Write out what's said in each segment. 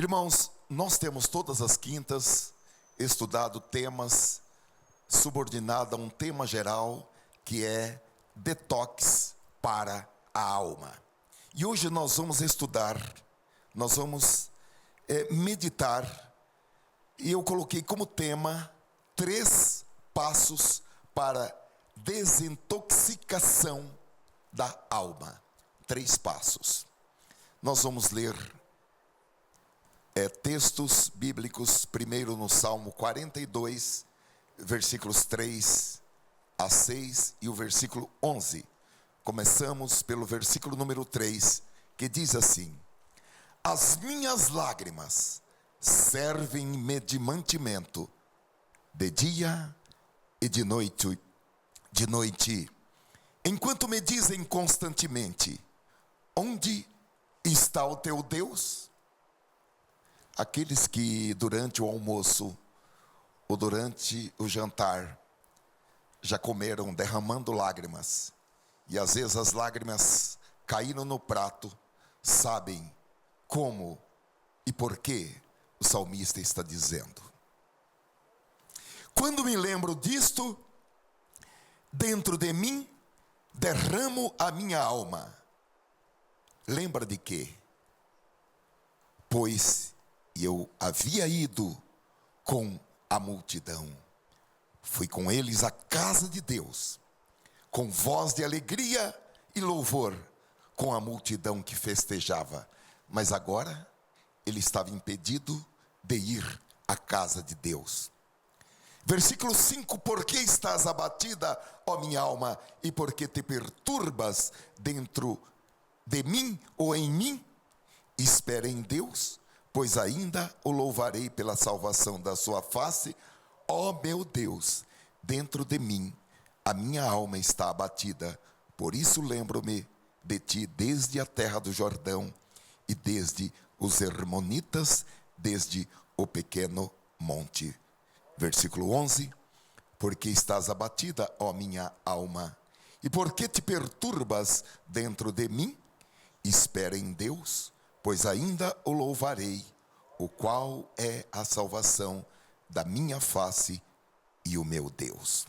Irmãos, nós temos todas as quintas estudado temas subordinados a um tema geral que é detox para a alma. E hoje nós vamos estudar, nós vamos meditar, e eu coloquei como tema 3 passos para desintoxicação da alma. 3 passos. Nós vamos ler textos bíblicos, primeiro no Salmo 42, versículos 3 a 6 e o versículo 11. Começamos pelo versículo número 3, que diz assim: As minhas lágrimas servem-me de mantimento, de dia e de noite, enquanto me dizem constantemente: onde está o teu Deus? Aqueles que durante o almoço ou durante o jantar já comeram derramando lágrimas, e às vezes as lágrimas caíram no prato, sabem como e por que o salmista está dizendo. Quando me lembro disto, dentro de mim derramo a minha alma. Lembra de quê? Pois eu havia ido com a multidão, fui com eles à casa de Deus, com voz de alegria e louvor, com a multidão que festejava. Mas agora ele estava impedido de ir à casa de Deus. Versículo 5: Por que estás abatida, ó minha alma, e por que te perturbas dentro de mim ou em mim? Espera em Deus, pois ainda o louvarei pela salvação da sua face. Ó meu Deus, dentro de mim a minha alma está abatida, por isso lembro-me de ti desde a terra do Jordão e desde os Hermonitas, desde o pequeno monte. Versículo 11: Porque estás abatida, ó minha alma, e por que te perturbas dentro de mim? Espera em Deus, pois ainda o louvarei, o qual é a salvação da minha face e o meu Deus.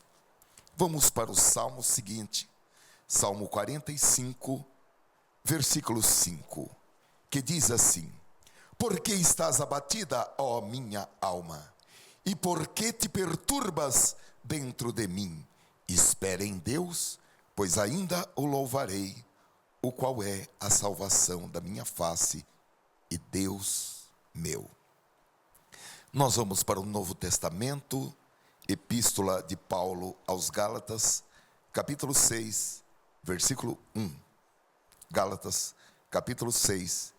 Vamos para o salmo seguinte, Salmo 45, versículo 5, que diz assim: Por que estás abatida, ó minha alma? E por que te perturbas dentro de mim? Espera em Deus, pois ainda o louvarei, o qual é a salvação da minha face e Deus meu. Nós vamos para o Novo Testamento, Epístola de Paulo aos Gálatas, capítulo 6, versículo 1. Gálatas, capítulo 6,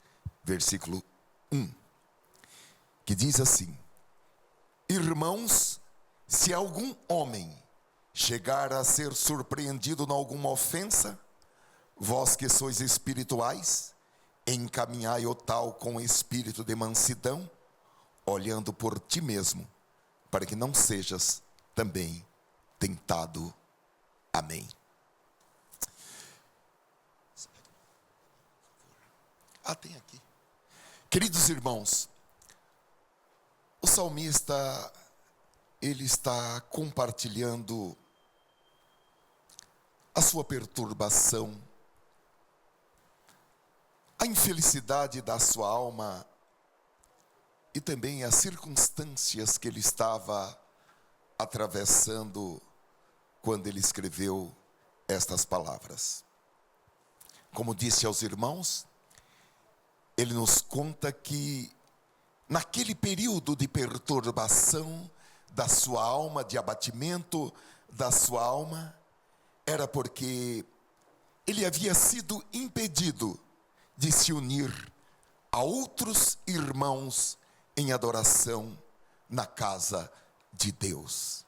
versículo 1, que diz assim: Irmãos, se algum homem chegar a ser surpreendido em alguma ofensa, vós que sois espirituais, encaminhai o tal com espírito de mansidão, olhando por ti mesmo, para que não sejas também tentado. Amém. Tem aqui. Queridos irmãos, o salmista, ele está compartilhando a sua perturbação, a infelicidade da sua alma e também as circunstâncias que ele estava atravessando quando ele escreveu estas palavras. Como disse aos irmãos, ele nos conta que naquele período de perturbação da sua alma, de abatimento da sua alma, era porque ele havia sido impedido de se unir a outros irmãos em adoração na casa de Deus.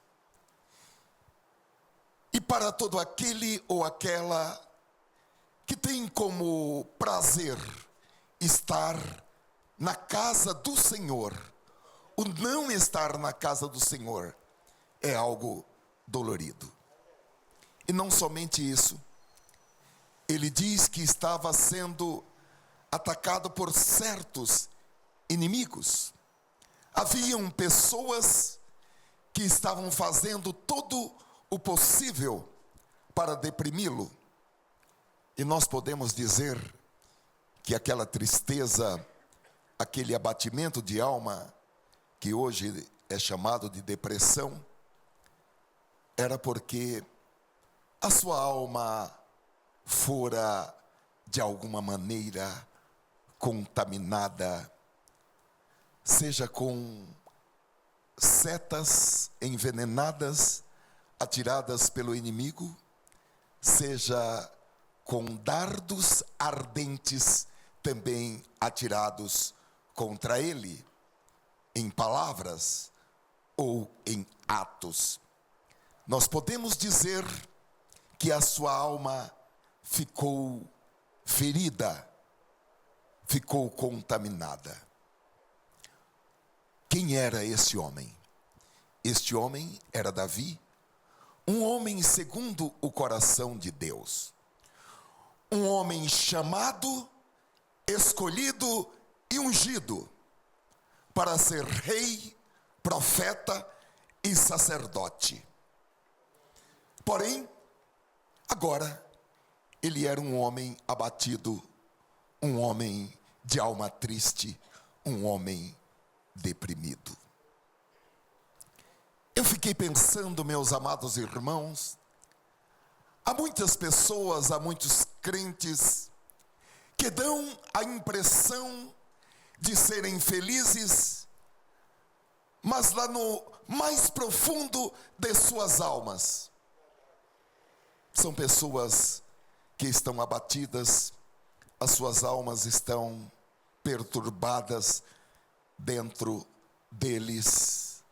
E para todo aquele ou aquela que tem como prazer estar na casa do Senhor, o não estar na casa do Senhor é algo dolorido. E não somente isso, ele diz que estava sendo atacado por certos inimigos. Haviam pessoas que estavam fazendo todo o possível para deprimi-lo. E nós podemos dizer que aquela tristeza, aquele abatimento de alma, que hoje é chamado de depressão, era porque a sua alma fora, de alguma maneira, contaminada, seja com setas envenenadas, atiradas pelo inimigo, seja com dardos ardentes também atirados contra ele, em palavras ou em atos. Nós podemos dizer que a sua alma ficou ferida, ficou contaminada. Quem era esse homem? Este homem era Davi, um homem segundo o coração de Deus. Um homem chamado, escolhido e ungido para ser rei, profeta e sacerdote. Porém, agora, ele era um homem abatido, um homem de alma triste, um homem deprimido. Eu fiquei pensando, meus amados irmãos, há muitas pessoas, há muitos crentes que dão a impressão de serem felizes, mas lá no mais profundo de suas almas, são pessoas que estão abatidas, as suas almas estão perturbadas dentro deles,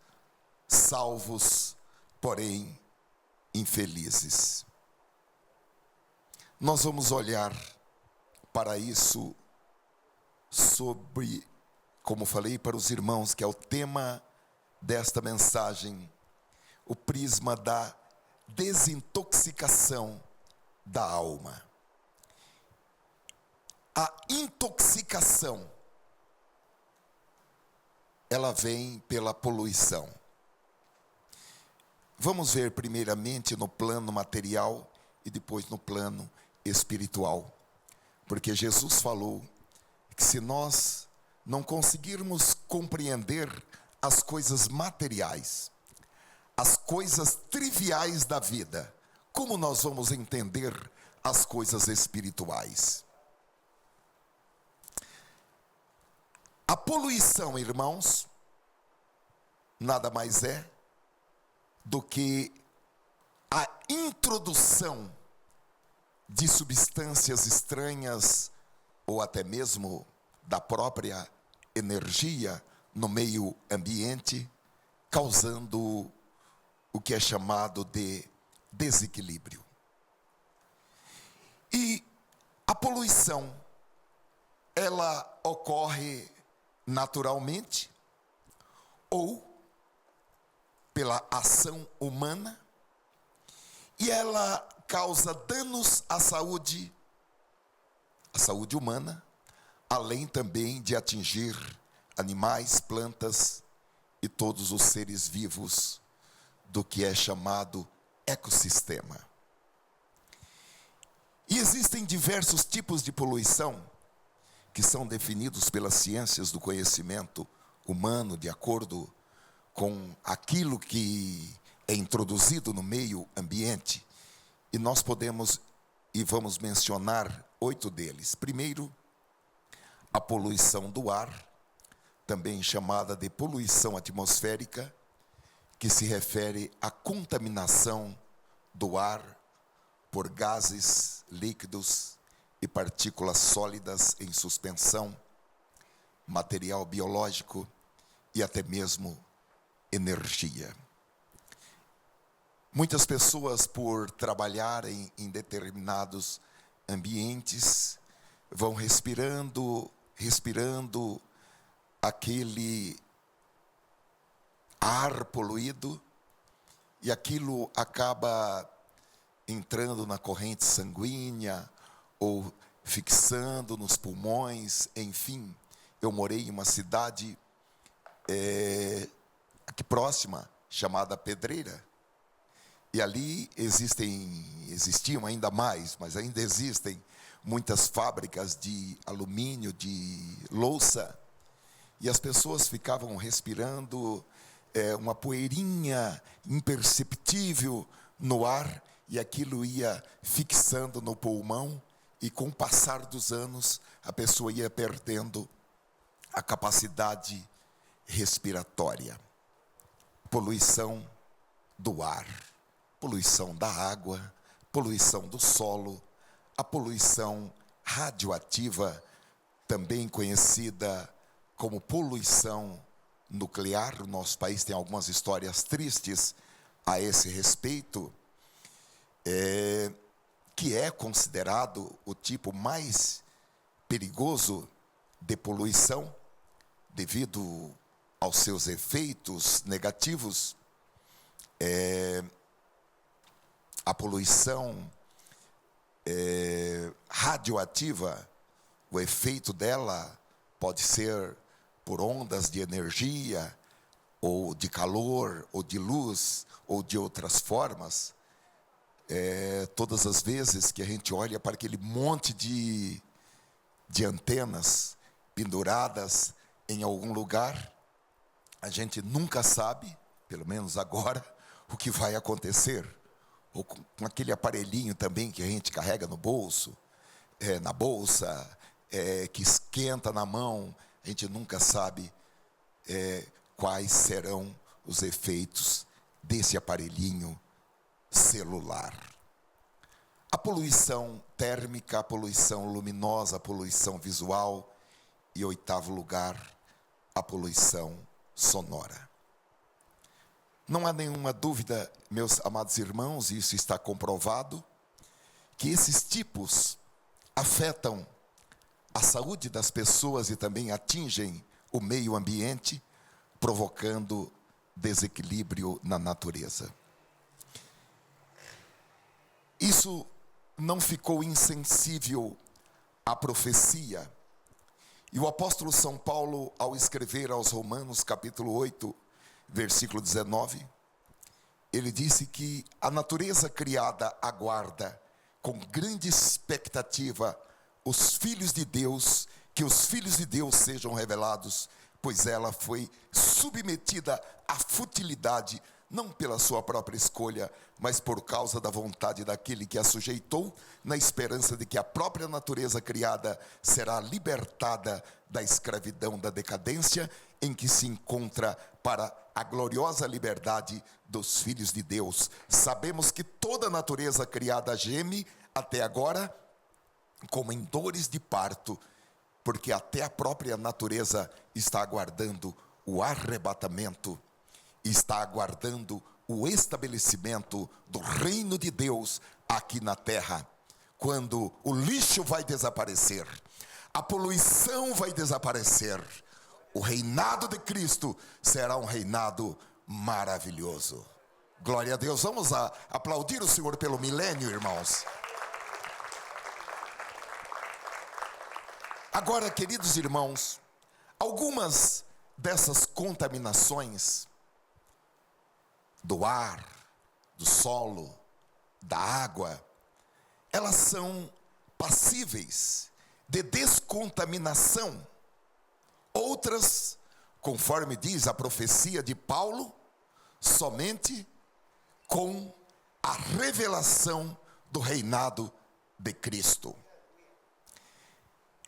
salvos, porém infelizes. Nós vamos olhar para isso sobre, como falei para os irmãos, que é o tema desta mensagem, o prisma da desintoxicação da alma. A intoxicação, ela vem pela poluição. Vamos ver primeiramente no plano material e depois no plano espiritual. Porque Jesus falou que se nós não conseguirmos compreender as coisas materiais, as coisas triviais da vida, como nós vamos entender as coisas espirituais? A poluição, irmãos, nada mais é do que a introdução de substâncias estranhas ou até mesmo da própria energia no meio ambiente, causando o que é chamado de desequilíbrio. E a poluição, ela ocorre naturalmente ou pela ação humana, e ela causa danos à saúde humana, além também de atingir animais, plantas e todos os seres vivos do que é chamado ecossistema. E existem diversos tipos de poluição que são definidos pelas ciências do conhecimento humano de acordo com aquilo que é introduzido no meio ambiente. E nós podemos e vamos mencionar 8 deles. Primeiro, a poluição do ar, também chamada de poluição atmosférica, que se refere à contaminação do ar por gases líquidos e partículas sólidas em suspensão, material biológico e até mesmo energia. Muitas pessoas, por trabalharem em determinados ambientes, vão respirando aquele ar poluído, e aquilo acaba entrando na corrente sanguínea ou fixando nos pulmões, enfim, eu morei em uma cidade aqui próxima, chamada Pedreira. E ali existiam ainda mais, mas ainda existem muitas fábricas de alumínio, de louça. E as pessoas ficavam respirando uma poeirinha imperceptível no ar, e aquilo ia fixando no pulmão, e com o passar dos anos, a pessoa ia perdendo a capacidade respiratória. Poluição do ar, poluição da água, poluição do solo, a poluição radioativa, também conhecida como poluição nuclear. O nosso país tem algumas histórias tristes a esse respeito, que é considerado o tipo mais perigoso de poluição, devido aos seus efeitos negativos. A poluição radioativa, o efeito dela pode ser por ondas de energia, ou de calor, ou de luz, ou de outras formas. Todas as vezes que a gente olha para aquele monte de antenas penduradas em algum lugar, a gente nunca sabe, pelo menos agora, o que vai acontecer. Ou com aquele aparelhinho também que a gente carrega no bolso, na bolsa, que esquenta na mão, a gente nunca sabe quais serão os efeitos desse aparelhinho celular. A poluição térmica, a poluição luminosa, a poluição visual e, em oitavo lugar, a poluição sonora. Não há nenhuma dúvida, meus amados irmãos, e isso está comprovado, que esses tipos afetam a saúde das pessoas e também atingem o meio ambiente, provocando desequilíbrio na natureza. Isso não ficou insensível à profecia. E o apóstolo São Paulo, ao escrever aos Romanos, capítulo 8, versículo 19, ele disse que a natureza criada aguarda com grande expectativa os filhos de Deus, que os filhos de Deus sejam revelados, pois ela foi submetida à futilidade, não pela sua própria escolha, mas por causa da vontade daquele que a sujeitou, na esperança de que a própria natureza criada será libertada da escravidão da decadência em que se encontra, para a gloriosa liberdade dos filhos de Deus. Sabemos que toda a natureza criada geme até agora, como em dores de parto, porque até a própria natureza está aguardando o arrebatamento, está aguardando o estabelecimento do reino de Deus aqui na terra, quando o lixo vai desaparecer, a poluição vai desaparecer, o reinado de Cristo será um reinado maravilhoso. Glória a Deus. Vamos aplaudir o Senhor pelo milênio, irmãos. Agora, queridos irmãos, algumas dessas contaminações do ar, do solo, da água, elas são passíveis de descontaminação. Outras, conforme diz a profecia de Paulo, somente com a revelação do reinado de Cristo.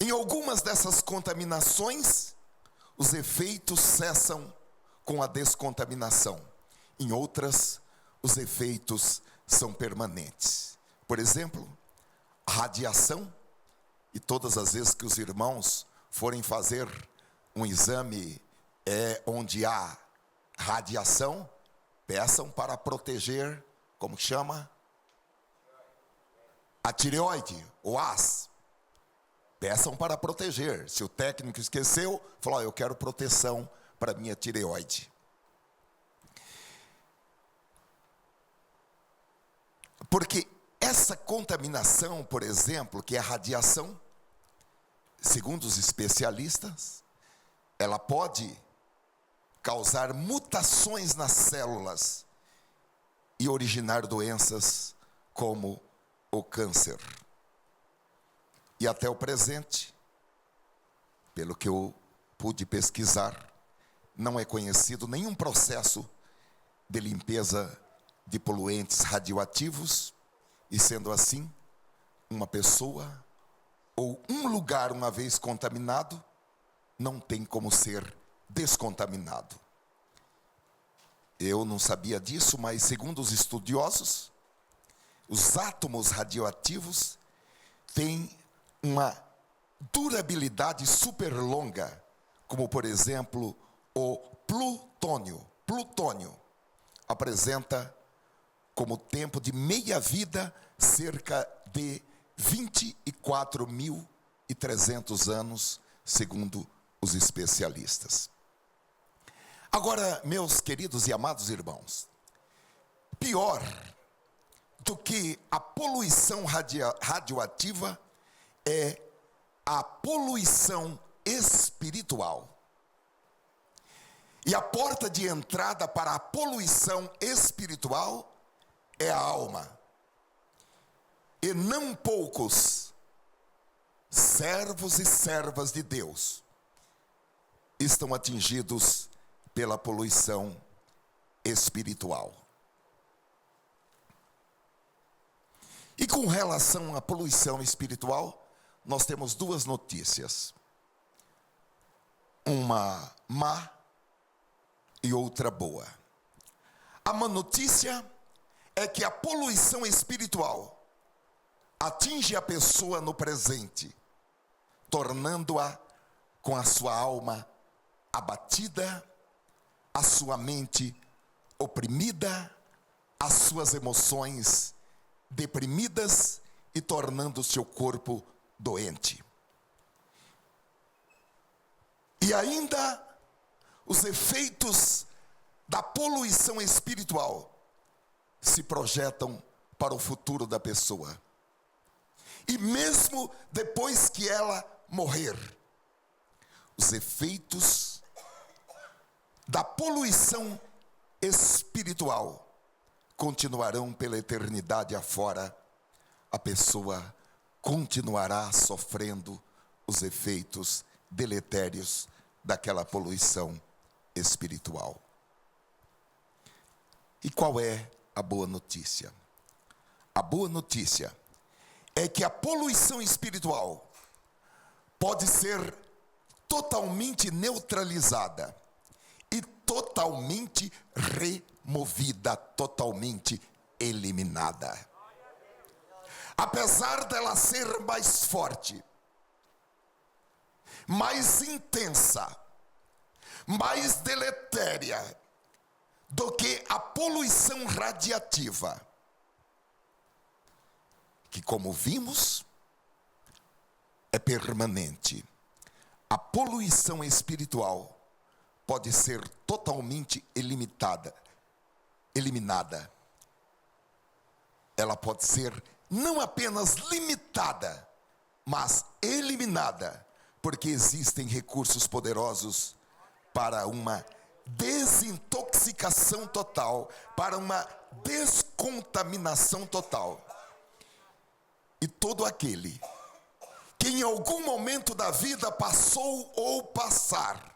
Em algumas dessas contaminações, os efeitos cessam com a descontaminação. Em outras, os efeitos são permanentes. Por exemplo, a radiação, e todas as vezes que os irmãos forem fazer um exame onde há radiação, peçam para proteger, como chama? A tireoide, o AS. Peçam para proteger. Se o técnico esqueceu, falou: eu quero proteção para minha tireoide. Porque essa contaminação, por exemplo, que é a radiação, segundo os especialistas, ela pode causar mutações nas células e originar doenças como o câncer. E até o presente, pelo que eu pude pesquisar, não é conhecido nenhum processo de limpeza de poluentes radioativos, e sendo assim, uma pessoa ou um lugar uma vez contaminado, não tem como ser descontaminado. Eu não sabia disso, mas segundo os estudiosos, os átomos radioativos têm uma durabilidade super longa, como por exemplo o plutônio. Plutônio apresenta como tempo de meia-vida cerca de 24.300 anos, segundo os especialistas. Agora, meus queridos e amados irmãos, pior do que a poluição radioativa é a poluição espiritual. E a porta de entrada para a poluição espiritual é a alma. E não poucos servos e servas de Deus estão atingidos pela poluição espiritual. E com relação à poluição espiritual, nós temos duas notícias. Uma má e outra boa. A má notícia é que a poluição espiritual atinge a pessoa no presente, tornando-a com a sua alma abatida, a sua mente oprimida, as suas emoções deprimidas e tornando o seu corpo doente. E ainda os efeitos da poluição espiritual se projetam para o futuro da pessoa. E mesmo depois que ela morrer, os efeitos da poluição espiritual continuarão pela eternidade afora. A pessoa continuará sofrendo os efeitos deletérios daquela poluição espiritual. E qual é a boa notícia? A boa notícia é que a poluição espiritual pode ser totalmente neutralizada e totalmente removida, totalmente eliminada. Apesar dela ser mais forte, mais intensa, mais deletéria do que a poluição radiativa, que, como vimos, é permanente. A poluição espiritual pode ser totalmente eliminada. Ela pode ser não apenas limitada, mas eliminada, porque existem recursos poderosos para uma desintoxicação total, para uma descontaminação total. E todo aquele que em algum momento da vida passou ou passar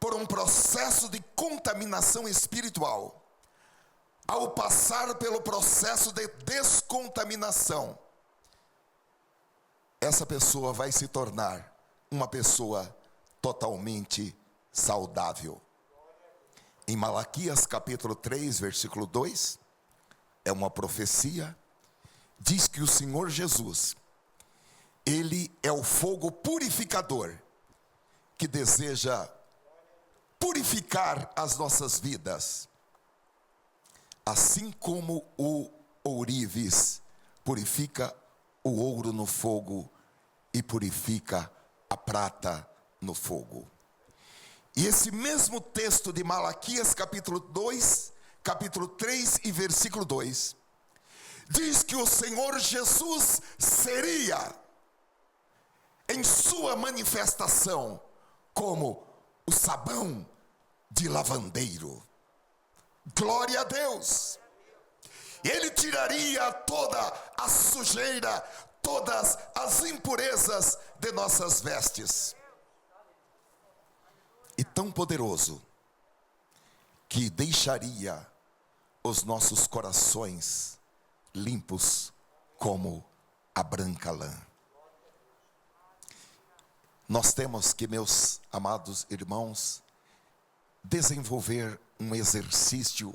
por um processo de contaminação espiritual, ao passar pelo processo de descontaminação, essa pessoa vai se tornar uma pessoa totalmente saudável. Em Malaquias capítulo 3, versículo 2, é uma profecia, diz que o Senhor Jesus, Ele é o fogo purificador, que deseja purificar as nossas vidas, assim como o ourives purifica o ouro no fogo e purifica a prata no fogo. E esse mesmo texto de Malaquias capítulo 2, capítulo 3 e versículo 2, diz que o Senhor Jesus seria, em sua manifestação, como o sabão de lavandeiro. Glória a Deus! Ele tiraria toda a sujeira, todas as impurezas de nossas vestes. E tão poderoso que deixaria os nossos corações limpos como a branca lã. Nós temos que, meus amados irmãos, desenvolver um exercício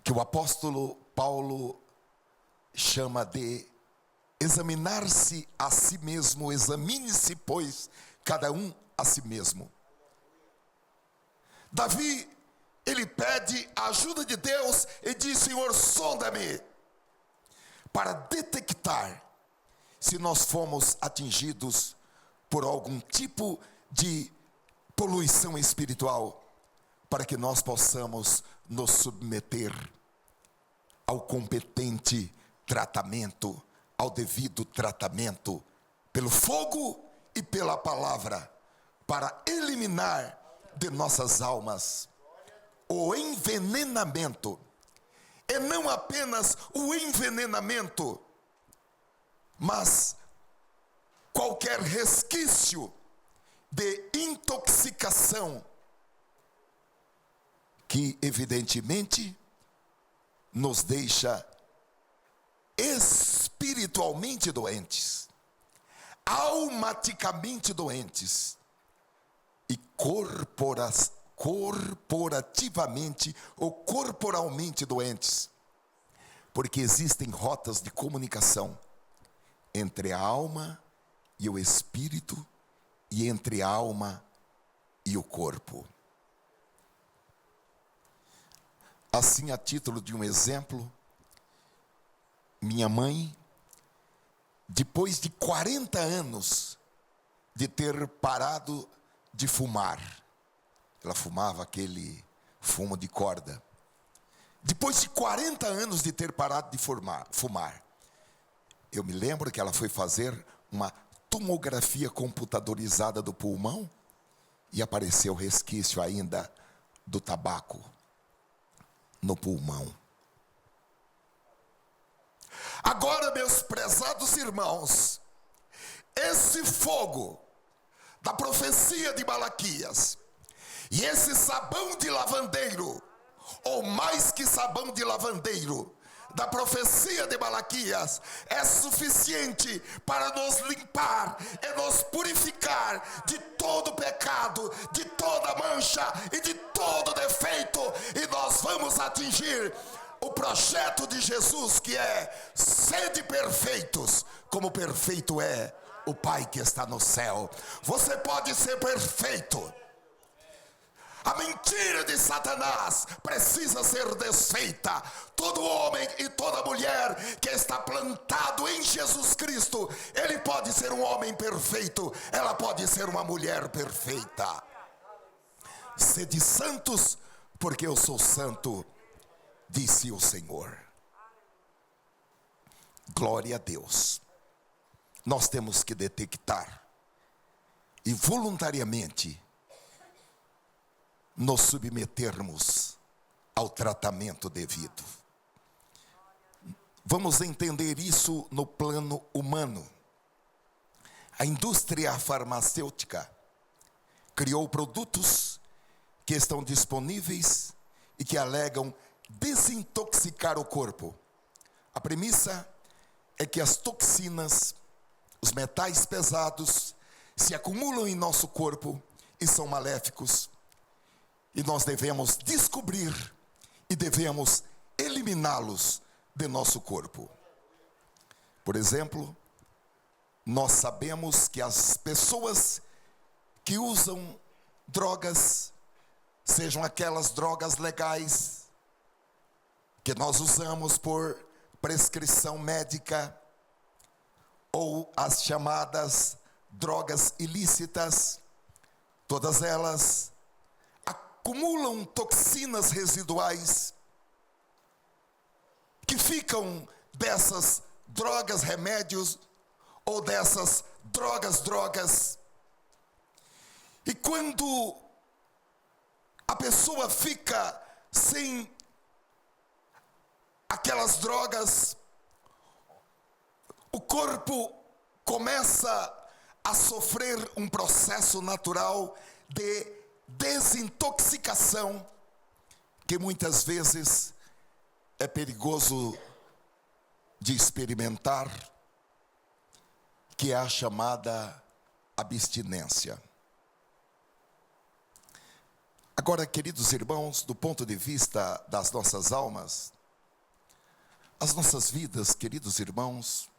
que o apóstolo Paulo chama de examinar-se a si mesmo. Examine-se, pois, cada um a si mesmo. Davi, ele pede a ajuda de Deus e diz: Senhor, sonda-me, para detectar se nós fomos atingidos por algum tipo de poluição espiritual, para que nós possamos nos submeter ao competente tratamento, ao devido tratamento, pelo fogo e pela palavra, para eliminar de nossas almas o envenenamento. E não apenas o envenenamento, mas qualquer resquício de intoxicação que evidentemente nos deixa espiritualmente doentes, almaticamente doentes e corporativamente ou corporalmente doentes, porque existem rotas de comunicação entre a alma e o espírito, e entre a alma e o corpo. Assim, a título de um exemplo, minha mãe, depois de 40 anos de ter parado de fumar, ela fumava aquele fumo de corda. Depois de 40 anos de ter parado de fumar, eu me lembro que ela foi fazer uma tomografia computadorizada do pulmão e apareceu resquício ainda do tabaco no pulmão. Agora, meus prezados irmãos, esse fogo da profecia de Malaquias e esse sabão de lavandeiro, ou mais que sabão de lavandeiro, da profecia de Malaquias, é suficiente para nos limpar e nos purificar de todo pecado, de toda mancha e de todo defeito, e nós vamos atingir o projeto de Jesus, que é: sede perfeitos, como perfeito é o Pai que está no céu. Você pode ser perfeito. A mentira de Satanás precisa ser desfeita. Todo homem e toda mulher que está plantado em Jesus Cristo, ele pode ser um homem perfeito, ela pode ser uma mulher perfeita. Sede santos, porque eu sou santo, disse o Senhor. Glória a Deus. Nós temos que detectar e voluntariamente nos submetermos ao tratamento devido. Vamos entender isso no plano humano. A indústria farmacêutica criou produtos que estão disponíveis e que alegam desintoxicar o corpo. A premissa é que as toxinas, os metais pesados, se acumulam em nosso corpo e são maléficos. E nós devemos descobrir e devemos eliminá-los de nosso corpo. Por exemplo, nós sabemos que as pessoas que usam drogas, sejam aquelas drogas legais que nós usamos por prescrição médica, ou as chamadas drogas ilícitas, todas elas acumulam toxinas residuais que ficam dessas drogas remédios ou dessas drogas. E quando a pessoa fica sem aquelas drogas, o corpo começa a sofrer um processo natural de desintoxicação, que muitas vezes é perigoso de experimentar, que é a chamada abstinência. Agora, queridos irmãos, do ponto de vista das nossas almas, as nossas vidas, queridos irmãos,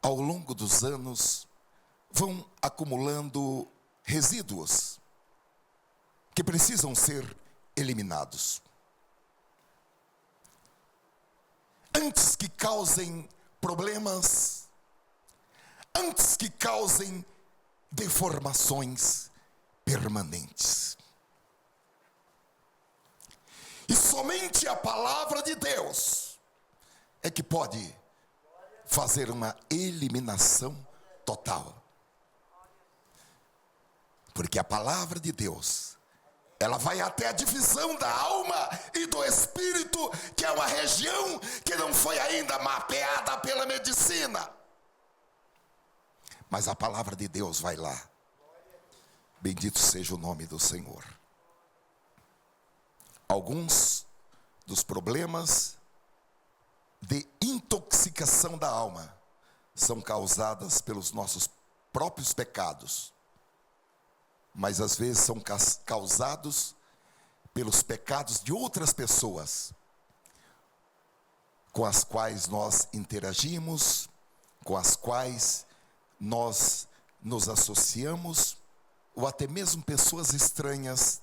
ao longo dos anos, vão acumulando resíduos que precisam ser eliminados. Antes que causem problemas, antes que causem deformações permanentes. E somente a palavra de Deus é que pode fazer uma eliminação total. Porque a palavra de Deus, ela vai até a divisão da alma e do espírito, que é uma região que não foi ainda mapeada pela medicina. Mas a palavra de Deus vai lá. Bendito seja o nome do Senhor. Alguns dos problemas de intoxicação da alma são causadas pelos nossos próprios pecados, mas às vezes são causados pelos pecados de outras pessoas com as quais nós interagimos, com as quais nós nos associamos, ou até mesmo pessoas estranhas,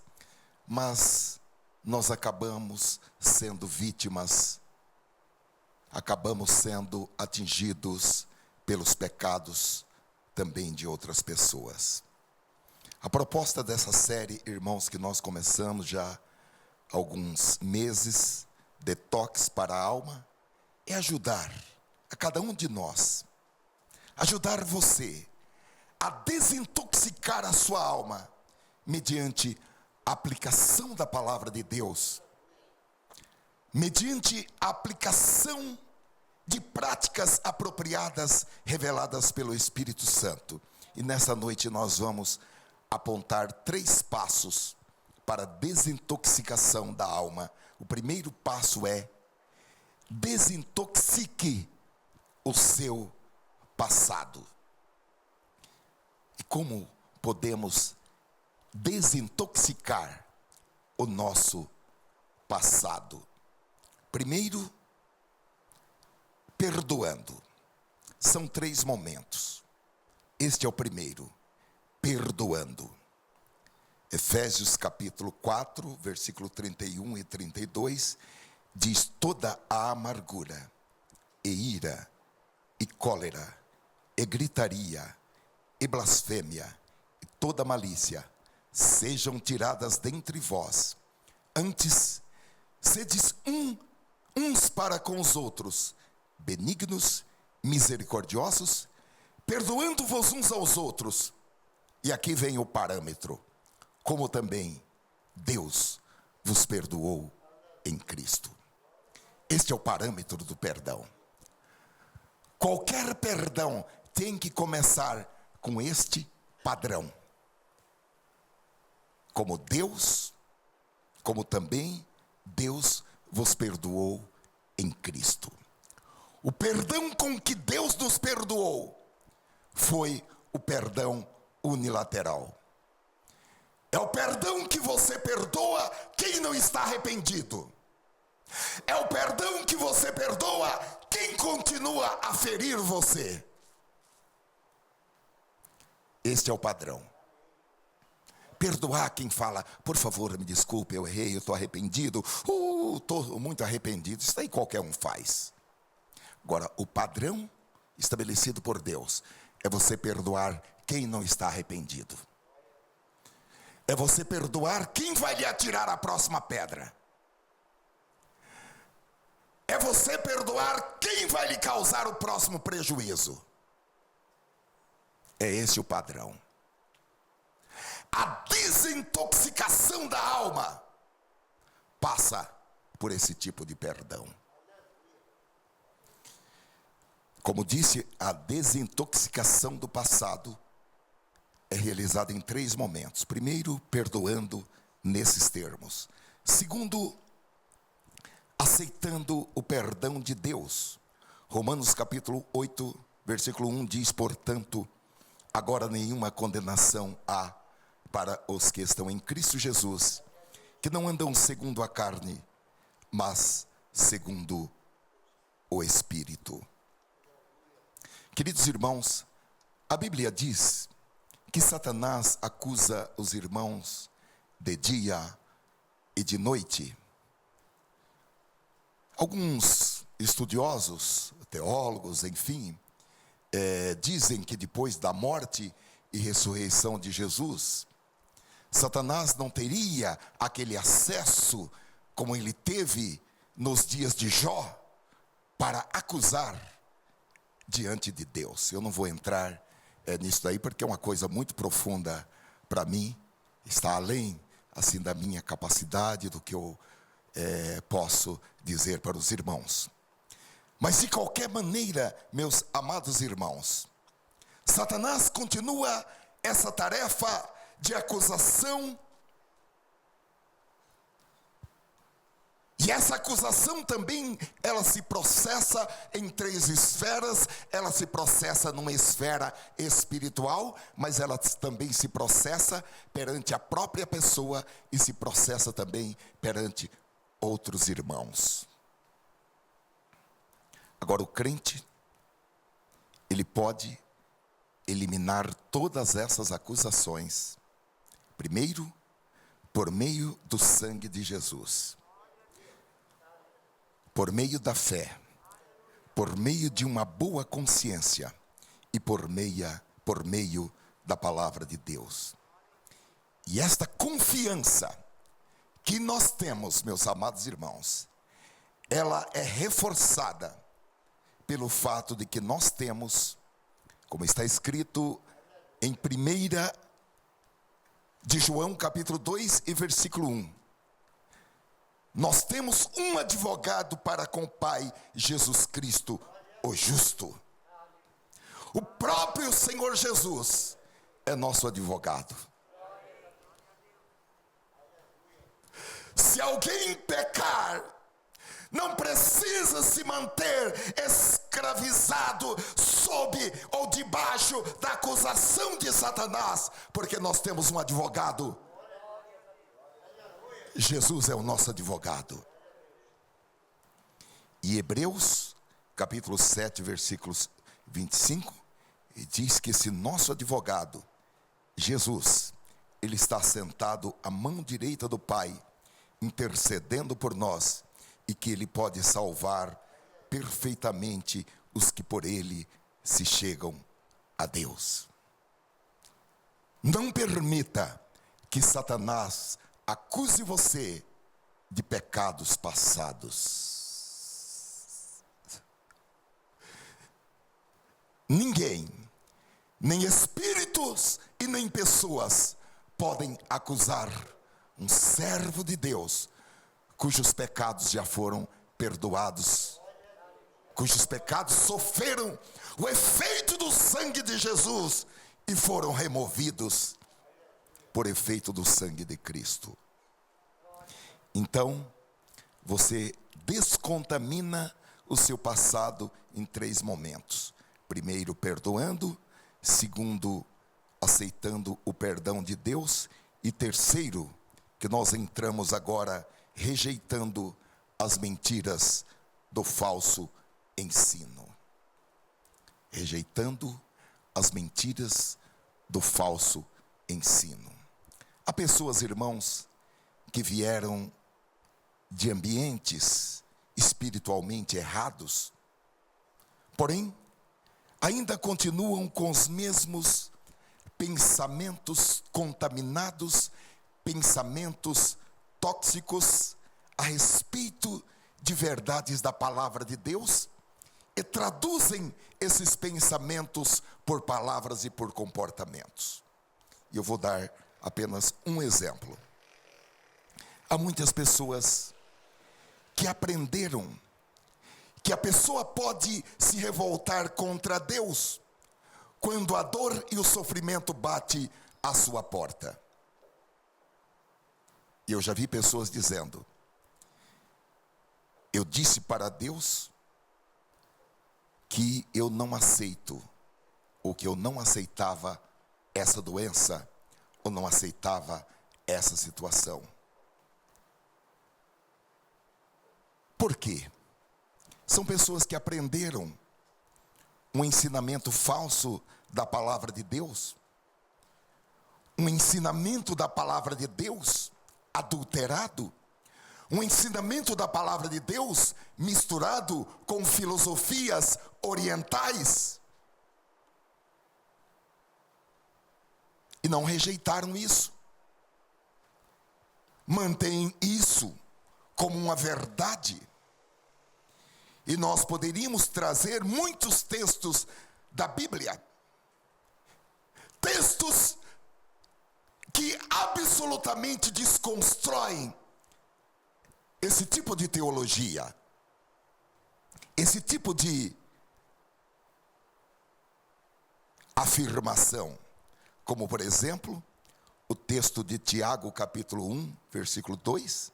mas nós acabamos sendo vítimas, acabamos sendo atingidos pelos pecados também de outras pessoas. A proposta dessa série, irmãos, que nós começamos já há alguns meses, Detox para a Alma, é ajudar a cada um de nós, ajudar você a desintoxicar a sua alma, mediante a aplicação da palavra de Deus, mediante a aplicação de práticas apropriadas, reveladas pelo Espírito Santo. E nessa noite nós vamos apontar 3 passos para a desintoxicação da alma. O primeiro passo é: desintoxique o seu passado. E como podemos desintoxicar o nosso passado? Primeiro, perdoando. São 3 momentos. Este é o primeiro, perdoando. Efésios capítulo 4, versículo 31 e 32, diz: toda a amargura, e ira, e cólera, e gritaria, e blasfêmia, e toda malícia, sejam tiradas dentre vós. Antes, sedes uns para com os outros, benignos, misericordiosos, perdoando-vos uns aos outros. E aqui vem o parâmetro: como também Deus vos perdoou em Cristo. Este é o parâmetro do perdão. Qualquer perdão tem que começar com este padrão: como também Deus vos perdoou em Cristo. O perdão com que Deus nos perdoou foi o perdão unilateral. É o perdão que você perdoa quem não está arrependido. É o perdão que você perdoa quem continua a ferir você. Este é o padrão. Perdoar quem fala: por favor, me desculpe, eu errei, eu estou arrependido. Estou muito arrependido. Isso aí qualquer um faz. Agora, o padrão estabelecido por Deus é você perdoar quem não está arrependido. É você perdoar quem vai lhe atirar a próxima pedra. É você perdoar quem vai lhe causar o próximo prejuízo. É esse o padrão. salvação da alma passa por esse tipo de perdão. Como disse, a desintoxicação do passado é realizada em 3 momentos. Primeiro, perdoando nesses termos. Segundo, aceitando o perdão de Deus. Romanos capítulo 8, versículo 1 diz: portanto, agora nenhuma condenação há para os que estão em Cristo Jesus, que não andam segundo a carne, mas segundo o Espírito. Queridos irmãos, a Bíblia diz que Satanás acusa os irmãos de dia e de noite. Alguns estudiosos, teólogos, enfim, dizem que depois da morte e ressurreição de Jesus, Satanás não teria aquele acesso como ele teve nos dias de Jó para acusar diante de Deus. Eu não vou entrar nisso daí, porque é uma coisa muito profunda para mim, está além assim da minha capacidade, do que eu posso dizer para os irmãos. Mas de qualquer maneira, meus amados irmãos, Satanás continua essa tarefa de acusação. E essa acusação também, ela se processa em 3 esferas. Ela se processa numa esfera espiritual, mas ela também se processa perante a própria pessoa e se processa também perante outros irmãos. Agora, o crente, ele pode eliminar todas essas acusações, primeiro, por meio do sangue de Jesus, por meio da fé, por meio de uma boa consciência e por meio da palavra de Deus. E esta confiança que nós temos, meus amados irmãos, ela é reforçada pelo fato de que nós temos, como está escrito em 1 de João capítulo 2 e versículo 1. Nós temos um advogado para com o Pai, Jesus Cristo, o justo. O próprio Senhor Jesus é nosso advogado. Se alguém pecar, não precisa se manter escravizado sob ou debaixo da acusação de Satanás, porque nós temos um advogado. Jesus é o nosso advogado. E Hebreus, capítulo 7, versículos 25, diz que esse nosso advogado, Jesus, ele está sentado à mão direita do Pai, intercedendo por nós, e que ele pode salvar perfeitamente os que por ele se chegam a Deus. Não permita que Satanás acuse você de pecados passados. Ninguém, nem espíritos e nem pessoas podem acusar um servo de Deus cujos pecados já foram perdoados, cujos pecados sofreram o efeito do sangue de Jesus e foram removidos por efeito do sangue de Cristo. Então, você descontamina o seu passado em 3 momentos. Primeiro, perdoando. Segundo, aceitando o perdão de Deus. E terceiro, que nós entramos agora rejeitando as mentiras do falso ensino. Rejeitando as mentiras do falso ensino. Há pessoas, irmãos, que vieram de ambientes espiritualmente errados, porém, ainda continuam com os mesmos pensamentos contaminados, pensamentos tóxicos a respeito de verdades da palavra de Deus, e traduzem esses pensamentos por palavras e por comportamentos. E eu vou dar apenas um exemplo. Há muitas pessoas que aprenderam que a pessoa pode se revoltar contra Deus quando a dor e o sofrimento bate à sua porta. E eu já vi pessoas dizendo: eu disse para Deus que eu não aceito, ou que eu não aceitava essa doença, ou não aceitava essa situação. Por quê? São pessoas que aprenderam um ensinamento falso da palavra de Deus, um ensinamento da palavra de Deus adulterado, um ensinamento da palavra de Deus misturado com filosofias orientais. E não rejeitaram isso. Mantêm isso como uma verdade. E nós poderíamos trazer muitos textos da Bíblia. Textos que absolutamente desconstroem esse tipo de teologia. Esse tipo de afirmação. Como, por exemplo, o texto de Tiago, capítulo 1, versículo 2,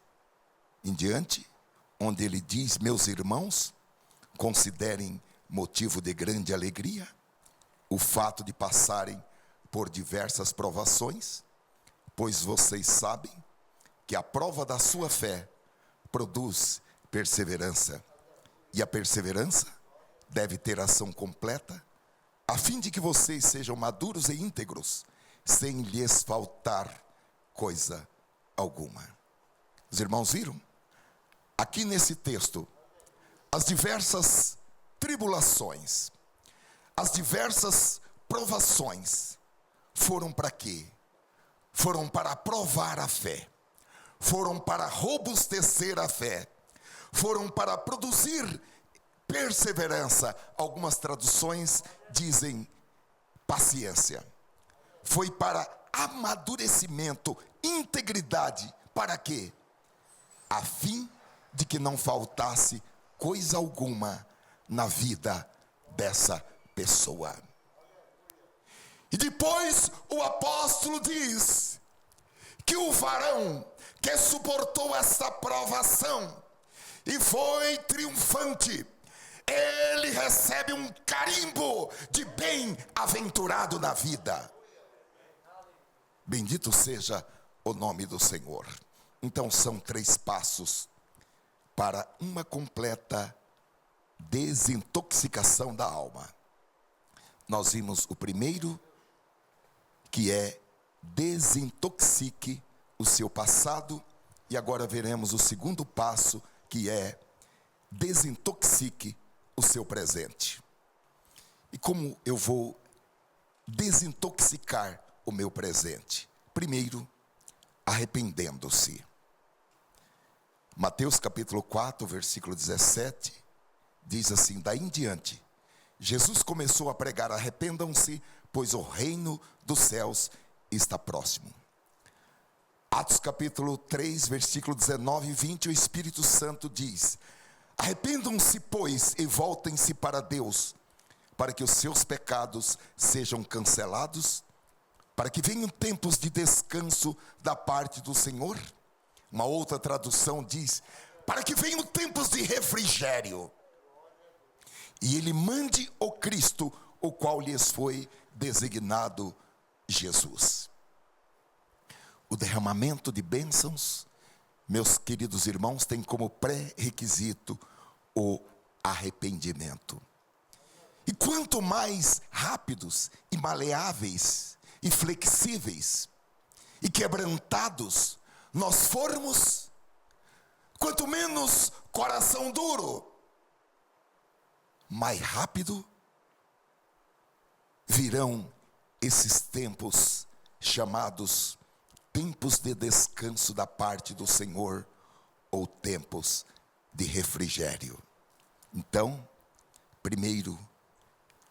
em diante, onde ele diz: meus irmãos, considerem motivo de grande alegria o fato de passarem por diversas provações, pois vocês sabem que a prova da sua fé produz perseverança. E a perseverança deve ter ação completa, a fim de que vocês sejam maduros e íntegros, sem lhes faltar coisa alguma. Os irmãos viram? Aqui nesse texto, as diversas tribulações, as diversas provações, foram para quê? Foram para provar a fé, foram para robustecer a fé, foram para produzir perseverança. Algumas traduções dizem paciência. Foi para amadurecimento, integridade. Para quê? A fim de que não faltasse coisa alguma na vida dessa pessoa. E depois o apóstolo diz que o varão que suportou essa provação e foi triunfante, ele recebe um carimbo de bem-aventurado na vida. Bendito seja o nome do Senhor. Então são 3 passos para uma completa desintoxicação da alma. Nós vimos o primeiro, que é desintoxique o seu passado, e agora veremos o segundo passo, que é desintoxique o seu presente. E como eu vou desintoxicar o meu presente? Primeiro, arrependendo-se. Mateus capítulo 4, versículo 17, diz assim: daí em diante, Jesus começou a pregar: arrependam-se, pois o reino dos céus está próximo. Atos capítulo 3, versículo 19 e 20, o Espírito Santo diz: arrependam-se, pois, e voltem-se para Deus, para que os seus pecados sejam cancelados, para que venham tempos de descanso da parte do Senhor. Uma outra tradução diz: para que venham tempos de refrigério, e Ele mande o Cristo, o qual lhes foi designado Jesus. O derramamento de bênçãos, meus queridos irmãos, tem como pré-requisito o arrependimento. E quanto mais rápidos e maleáveis e flexíveis e quebrantados nós formos, quanto menos coração duro, mais rápido virão esses tempos chamados tempos de descanso da parte do Senhor, ou tempos de refrigério. Então, primeiro,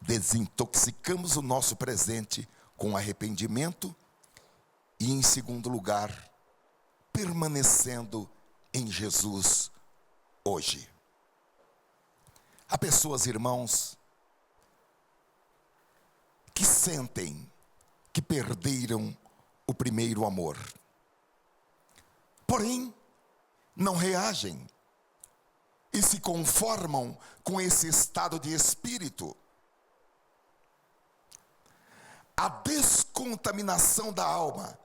desintoxicamos o nosso presente com arrependimento, e em segundo lugar, permanecendo em Jesus hoje. Há pessoas, irmãos, que sentem que perderam o primeiro amor, porém não reagem e se conformam com esse estado de espírito. A descontaminação da alma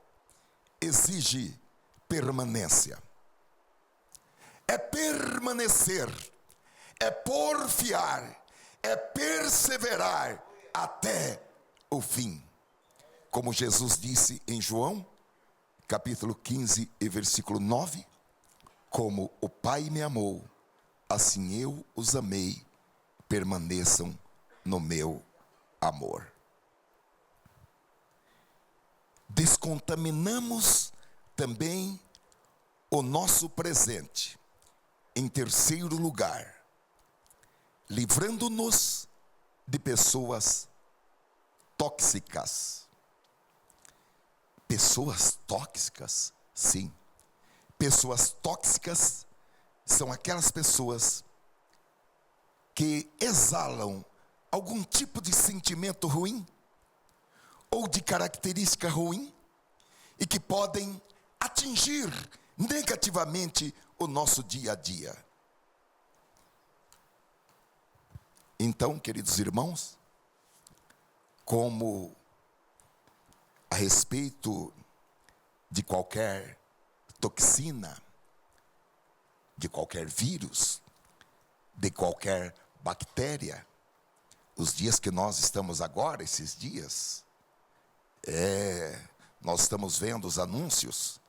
exige permanência. É permanecer, é porfiar, é perseverar até o fim. Como Jesus disse em João, capítulo 15 e versículo 9, como o Pai me amou, assim eu os amei, permaneçam no meu amor. Descontaminamos também o nosso presente, em terceiro lugar, livrando-nos de pessoas tóxicas. Pessoas tóxicas? Sim. Pessoas tóxicas são aquelas pessoas que exalam algum tipo de sentimento ruim ou de característica ruim e que podem atingir negativamente o nosso dia a dia. Então, queridos irmãos, como a respeito de qualquer toxina, de qualquer vírus, de qualquer bactéria, os dias que nós estamos agora, esses dias, nós estamos vendo os anúncios,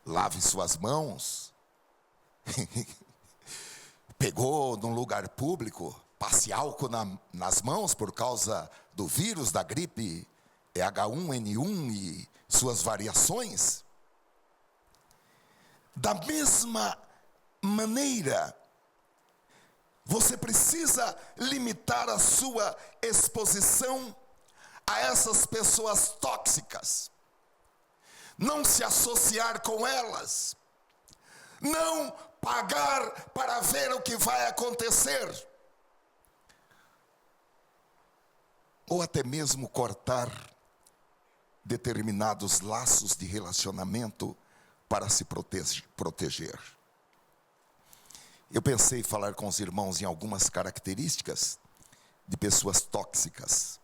lave suas mãos, pegou num lugar público, passe álcool nas mãos por causa do vírus da gripe H1N1 e suas variações. Da mesma maneira, você precisa limitar a sua exposição a essas pessoas tóxicas. Não se associar com elas. Não pagar para ver o que vai acontecer. Ou até mesmo cortar determinados laços de relacionamento para se proteger. Eu pensei em falar com os irmãos em algumas características de pessoas tóxicas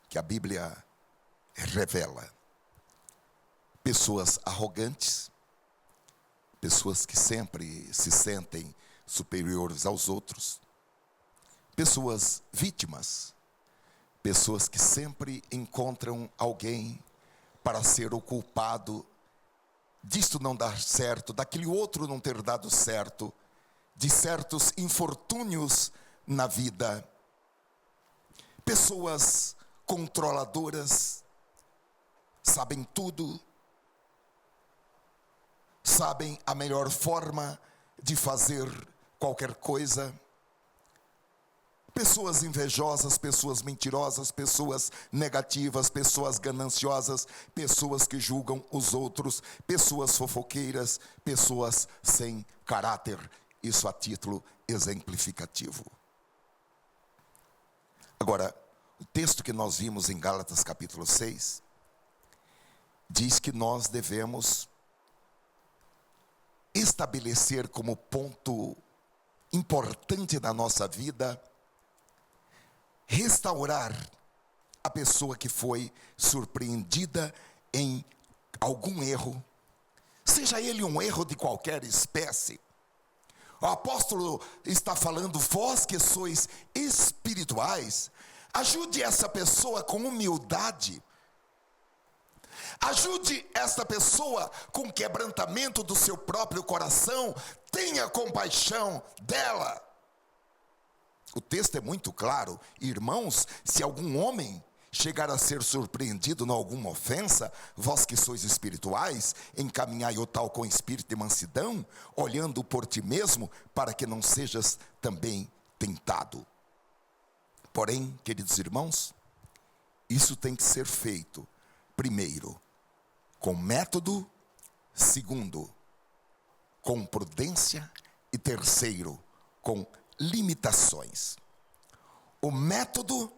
que a Bíblia revela. Pessoas arrogantes, pessoas que sempre se sentem superiores aos outros, pessoas vítimas, pessoas que sempre encontram alguém para ser o culpado disto não dar certo, daquele outro não ter dado certo, de certos infortúnios na vida. Pessoas controladoras, sabem tudo, sabem a melhor forma de fazer qualquer coisa. Pessoas invejosas, pessoas mentirosas, pessoas negativas, pessoas gananciosas, pessoas que julgam os outros, pessoas fofoqueiras, pessoas sem caráter. Isso a título exemplificativo. Agora, o texto que nós vimos em Gálatas capítulo 6, diz que nós devemos estabelecer como ponto importante da nossa vida, restaurar a pessoa que foi surpreendida em algum erro, seja ele um erro de qualquer espécie. O apóstolo está falando, vós que sois espirituais, ajude essa pessoa com humildade, ajude essa pessoa com quebrantamento do seu próprio coração, tenha compaixão dela. O texto é muito claro, irmãos, se algum homem chegar a ser surpreendido em alguma ofensa, vós que sois espirituais, encaminhai o tal com espírito de mansidão, olhando por ti mesmo, para que não sejas também tentado. Porém, queridos irmãos, isso tem que ser feito, primeiro, com método, segundo, com prudência, e terceiro, com limitações. O método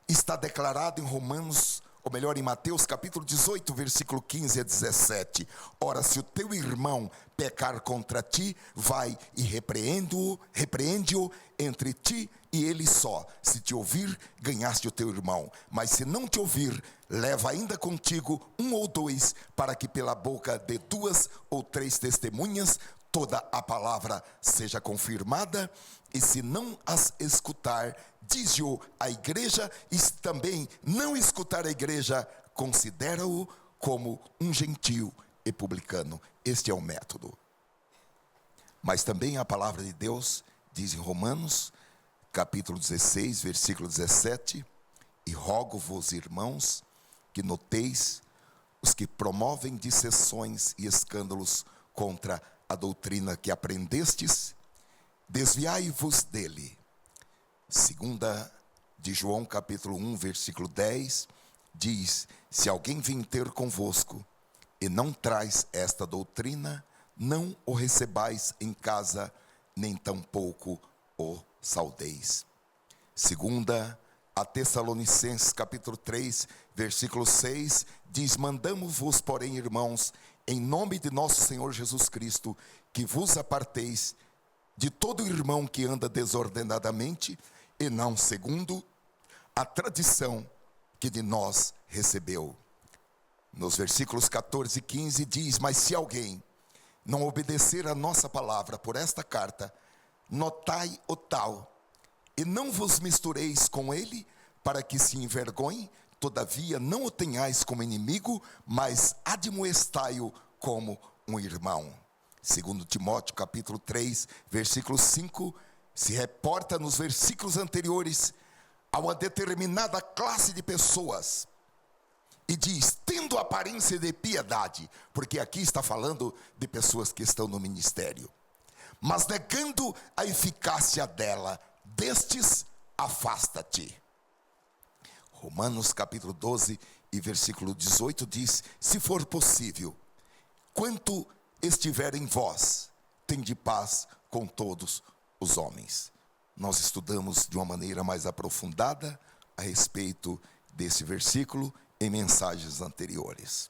está declarado em Romanos, ou melhor, em Mateus capítulo 18, versículo 15 a 17. Ora, se o teu irmão pecar contra ti, vai e repreende-o entre ti e ele só. Se te ouvir, ganhaste o teu irmão. Mas se não te ouvir, leva ainda contigo um ou dois, para que pela boca de 2 ou 3 testemunhas toda a palavra seja confirmada. E se não as escutar, diz-o à igreja, e se também não escutar a igreja, considera-o como um gentio e publicano. Este é o método. Mas também a palavra de Deus diz em Romanos, capítulo 16, versículo 17: e rogo-vos, irmãos, que noteis os que promovem dissensões e escândalos contra a doutrina que aprendestes, desviai-vos dele. Segunda de João capítulo 1, versículo 10, diz: se alguém vem ter convosco e não traz esta doutrina, não o recebais em casa, nem tampouco o saudeis. Segunda a Tessalonicenses capítulo 3, versículo 6, diz: mandamo-vos, porém, irmãos, em nome de nosso Senhor Jesus Cristo, que vos aparteis de todo irmão que anda desordenadamente, e não segundo a tradição que de nós recebeu. Nos versículos 14 e 15 diz: mas se alguém não obedecer a nossa palavra por esta carta, notai o tal, e não vos mistureis com ele, para que se envergonhe. Todavia não o tenhais como inimigo, mas admoestai-o como um irmão. Segundo Timóteo capítulo 3, versículo 5, se reporta nos versículos anteriores a uma determinada classe de pessoas, e diz: tendo aparência de piedade, porque aqui está falando de pessoas que estão no ministério, mas negando a eficácia dela, destes afasta-te. Romanos capítulo 12 e versículo 18 diz: se for possível, quanto estiver em vós, tende paz com todos os homens. Nós estudamos de uma maneira mais aprofundada a respeito desse versículo em mensagens anteriores.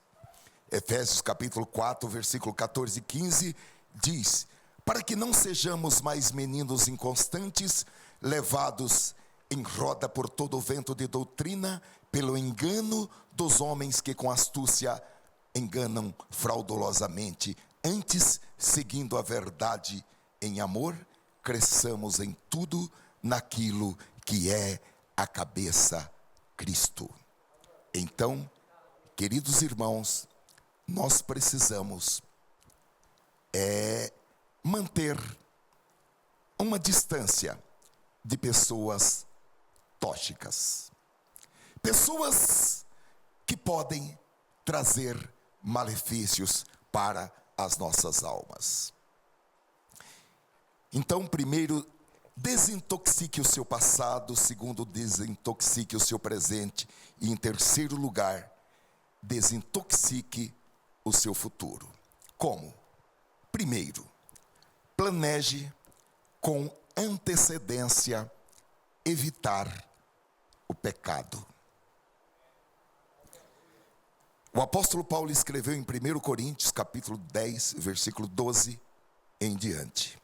Efésios capítulo 4, versículo 14 e 15 diz: para que não sejamos mais meninos inconstantes, levados em roda por todo o vento de doutrina, pelo engano dos homens que com astúcia enganam fraudulosamente. Antes, seguindo a verdade em amor, cresçamos em tudo naquilo que é a cabeça, Cristo. Então, queridos irmãos, nós precisamos manter uma distância de pessoas tóxicas, pessoas que podem trazer malefícios para as nossas almas. Então, primeiro, desintoxique o seu passado. Segundo, desintoxique o seu presente. E em terceiro lugar, desintoxique o seu futuro. Como? Primeiro, planeje com antecedência evitar o pecado. O apóstolo Paulo escreveu em 1 Coríntios capítulo 10, versículo 12 em diante: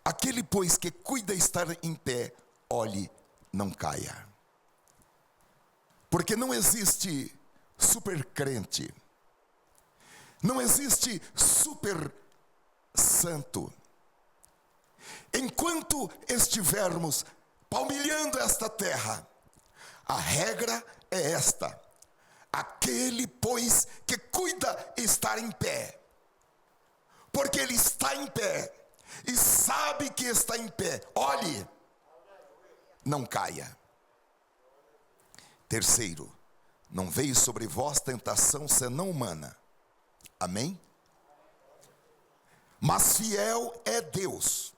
aquele, pois, que cuida estar em pé, olhe, não caia. Porque não existe super crente, não existe super santo. Enquanto estivermos palmilhando esta terra, a regra é esta: aquele, pois, que cuida estar em pé, porque ele está em pé e sabe que está em pé, olhe, não caia. Terceiro, não veio sobre vós tentação senão humana. Amém? Mas fiel é Deus,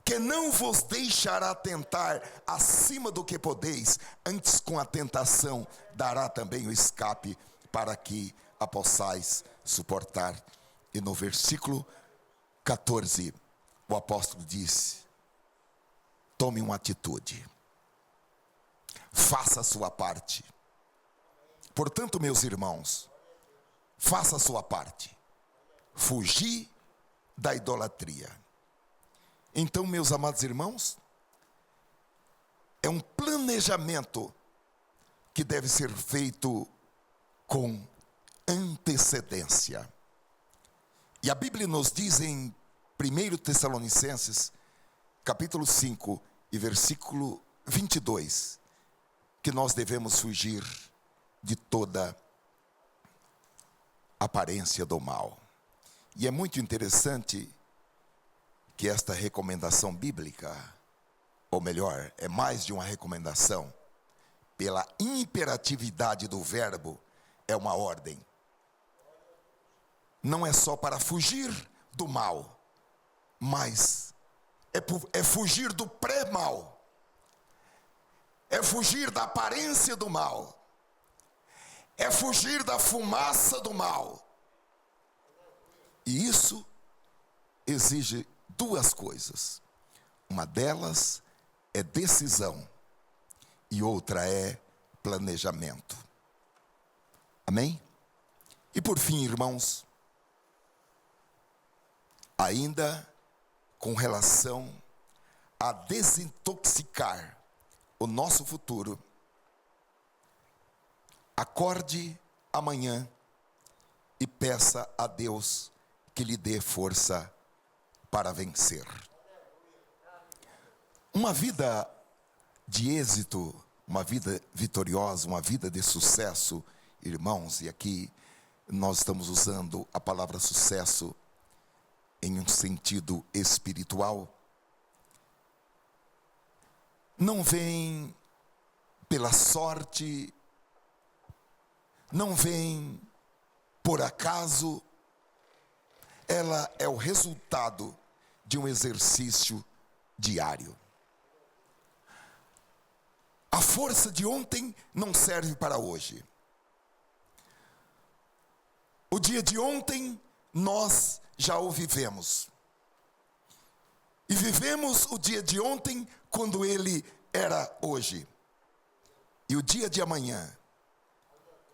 que não vos deixará tentar acima do que podeis, antes com a tentação dará também o escape, para que a possais suportar. E no versículo 14, o apóstolo disse: tome uma atitude, faça a sua parte. Portanto, meus irmãos, faça a sua parte, fugir da idolatria. Então, meus amados irmãos, é um planejamento que deve ser feito com antecedência. E a Bíblia nos diz em 1 Tessalonicenses, capítulo 5 e versículo 22, que nós devemos fugir de toda aparência do mal. E é muito interessante que esta recomendação bíblica, ou melhor, é mais de uma recomendação, pela imperatividade do verbo, é uma ordem. Não é só para fugir do mal, mas é fugir do pré-mal, é fugir da aparência do mal, é fugir da fumaça do mal. E isso exige duas coisas. Uma delas é decisão e outra é planejamento. Amém? E por fim, irmãos, ainda com relação a desintoxicar o nosso futuro, acorde amanhã e peça a Deus que lhe dê força para vencer. Uma vida de êxito, uma vida vitoriosa, uma vida de sucesso, irmãos, e aqui nós estamos usando a palavra sucesso em um sentido espiritual, não vem pela sorte, não vem por acaso, ela é o resultado de um exercício diário. A força de ontem não serve para hoje. O dia de ontem nós já o vivemos. E vivemos o dia de ontem quando ele era hoje. E o dia de amanhã,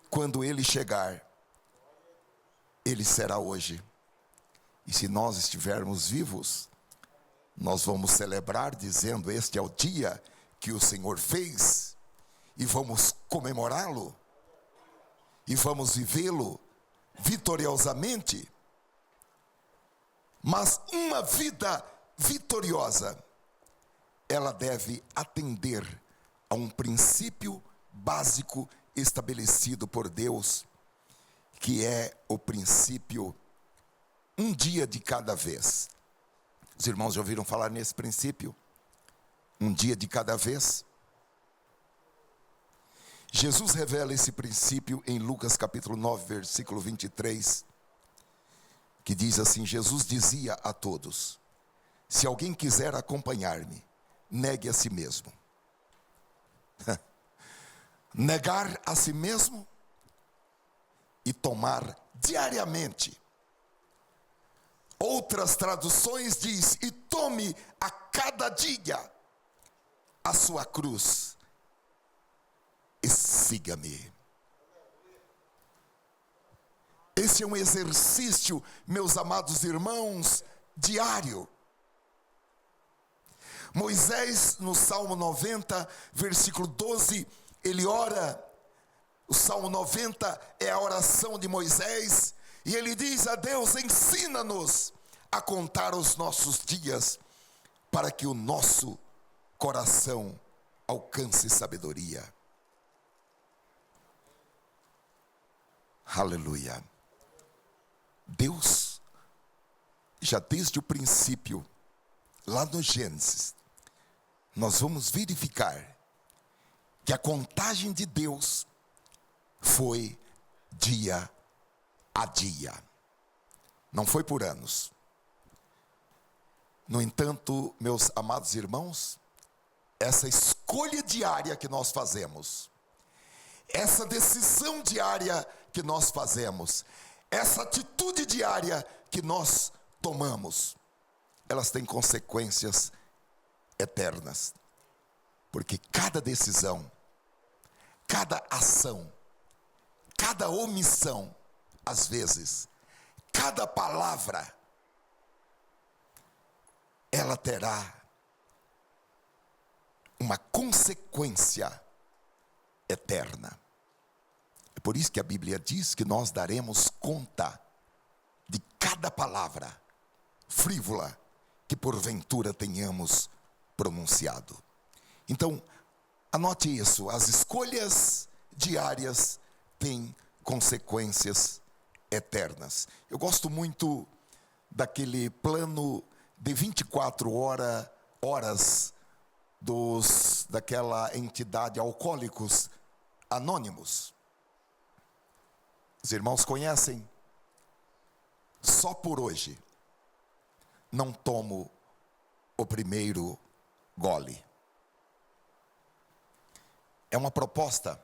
quando ele chegar, ele será hoje. E se nós estivermos vivos, nós vamos celebrar dizendo: este é o dia que o Senhor fez, e vamos comemorá-lo, e vamos vivê-lo vitoriosamente. Mas uma vida vitoriosa, ela deve atender a um princípio básico estabelecido por Deus, que é o princípio um dia de cada vez. Os irmãos já ouviram falar nesse princípio? Um dia de cada vez. Jesus revela esse princípio em Lucas capítulo 9, versículo 23, que diz assim: Jesus dizia a todos: se alguém quiser acompanhar-me, negue a si mesmo. Negar a si mesmo e tomar diariamente. Outras traduções diz: e tome a cada dia a sua cruz e siga-me. Esse é um exercício, meus amados irmãos, diário. Moisés, no Salmo 90, versículo 12, ele ora. O Salmo 90 é a oração de Moisés, e ele diz a Deus: ensina-nos a contar os nossos dias, para que o nosso coração alcance sabedoria. Aleluia. Deus, já desde o princípio, lá no Gênesis, nós vamos verificar que a contagem de Deus foi dia a dia, não foi por anos. No entanto, meus amados irmãos, essa escolha diária que nós fazemos, essa decisão diária que nós fazemos, essa atitude diária que nós tomamos, elas têm consequências eternas. Porque cada decisão, cada ação, cada omissão, às vezes, cada palavra, ela terá uma consequência eterna. É por isso que a Bíblia diz que nós daremos conta de cada palavra frívola que porventura tenhamos pronunciado. Então, anote isso: as escolhas diárias têm consequências eternas. Eu gosto muito daquele plano de 24 horas daquela entidade Alcoólicos Anônimos. Os irmãos conhecem? Só por hoje não tomo o primeiro gole. É uma proposta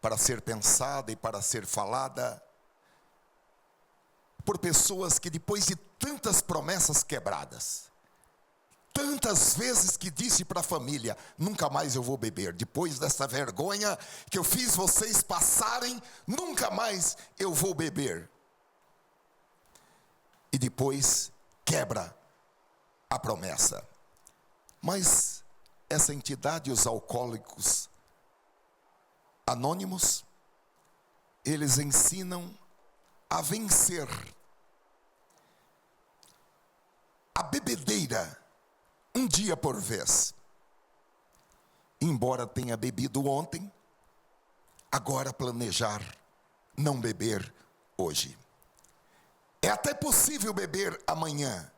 para ser pensada e para ser falada por pessoas que, depois de tantas promessas quebradas, tantas vezes que disse para a família: nunca mais eu vou beber, depois dessa vergonha que eu fiz vocês passarem, nunca mais eu vou beber. E depois quebra a promessa. Mas essa entidade, os Alcoólicos Anônimos, eles ensinam a vencer a bebedeira um dia por vez. Embora tenha bebido ontem, agora planejar não beber hoje. É até possível beber amanhã,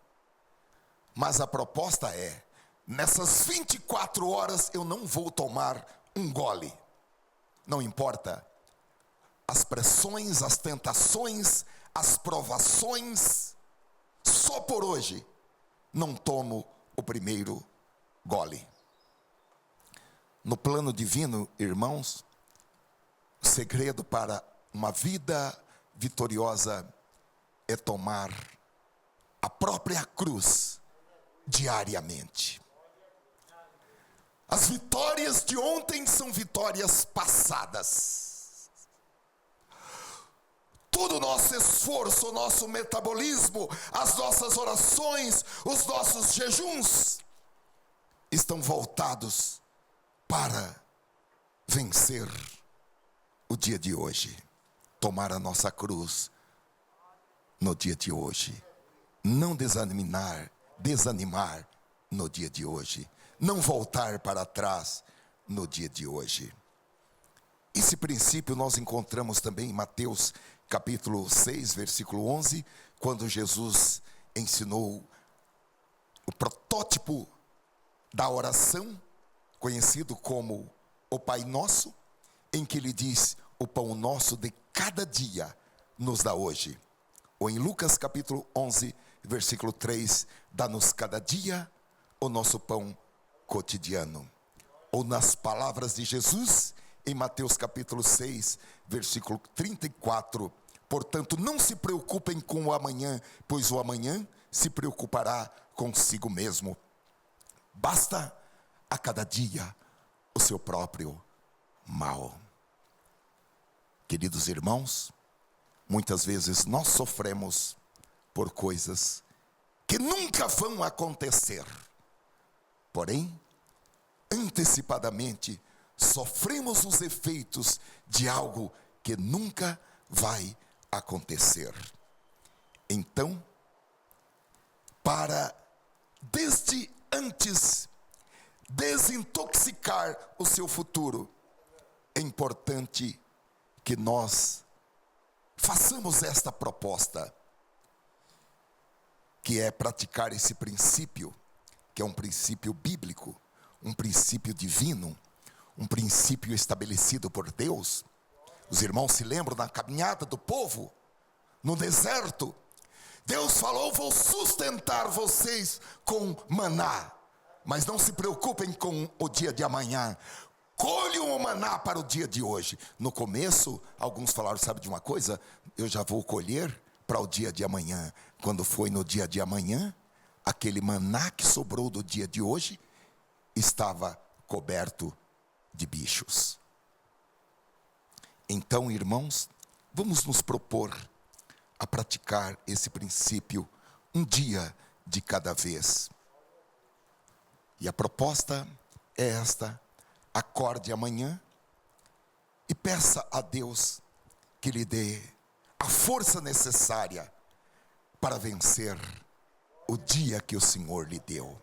mas a proposta é: nessas 24 horas eu não vou tomar um gole. Não importa as pressões, as tentações, as provações, só por hoje não tomo o primeiro gole. No plano divino, irmãos, o segredo para uma vida vitoriosa é tomar a própria cruz diariamente. As vitórias de ontem são vitórias passadas. Todo o nosso esforço, o nosso metabolismo, as nossas orações, os nossos jejuns estão voltados para vencer o dia de hoje. Tomar a nossa cruz no dia de hoje. Não desanimar no dia de hoje. Não voltar para trás no dia de hoje. Esse princípio nós encontramos também em Mateus capítulo 6, versículo 11, quando Jesus ensinou o protótipo da oração, conhecido como o Pai Nosso, em que ele diz: o pão nosso de cada dia nos dá hoje. Ou em Lucas capítulo 11, versículo 3, dá-nos cada dia o nosso pão cotidiano. Ou nas palavras de Jesus, em Mateus capítulo 6, versículo 34, portanto não se preocupem com o amanhã, pois o amanhã se preocupará consigo mesmo. Basta a cada dia o seu próprio mal. Queridos irmãos, muitas vezes nós sofremos por coisas que nunca vão acontecer. Porém, antecipadamente, sofremos os efeitos de algo que nunca vai acontecer. Então, para desde antes desintoxicar o seu futuro, é importante que nós façamos esta proposta, que é praticar esse princípio, que é um princípio bíblico, um princípio divino, um princípio estabelecido por Deus. Os irmãos se lembram da caminhada do povo no deserto? Deus falou: vou sustentar vocês com maná, mas não se preocupem com o dia de amanhã. Colham o maná para o dia de hoje. No começo, alguns falaram: sabe de uma coisa? Eu já vou colher para o dia de amanhã. Quando foi no dia de amanhã, aquele maná que sobrou do dia de hoje estava coberto de bichos. Então, irmãos, vamos nos propor a praticar esse princípio um dia de cada vez. E a proposta é esta: acorde amanhã e peça a Deus que lhe dê a força necessária para vencer o dia que o Senhor lhe deu.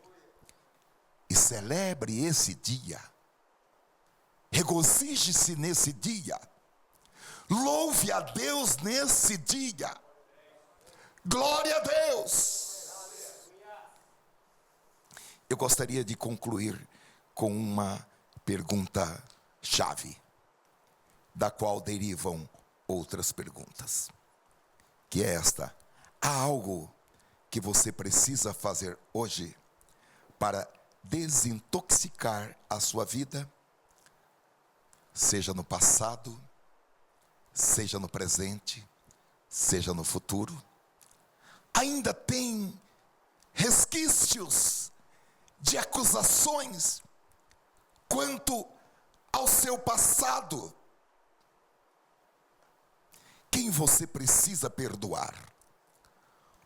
E celebre esse dia, regozije-se nesse dia, louve a Deus nesse dia. Glória a Deus! Eu gostaria de concluir com uma pergunta-chave, da qual derivam outras perguntas, que é esta: há algo que você precisa fazer hoje para desintoxicar a sua vida, seja no passado, seja no presente, seja no futuro? Ainda tem resquícios de acusações quanto ao seu passado? Quem você precisa perdoar?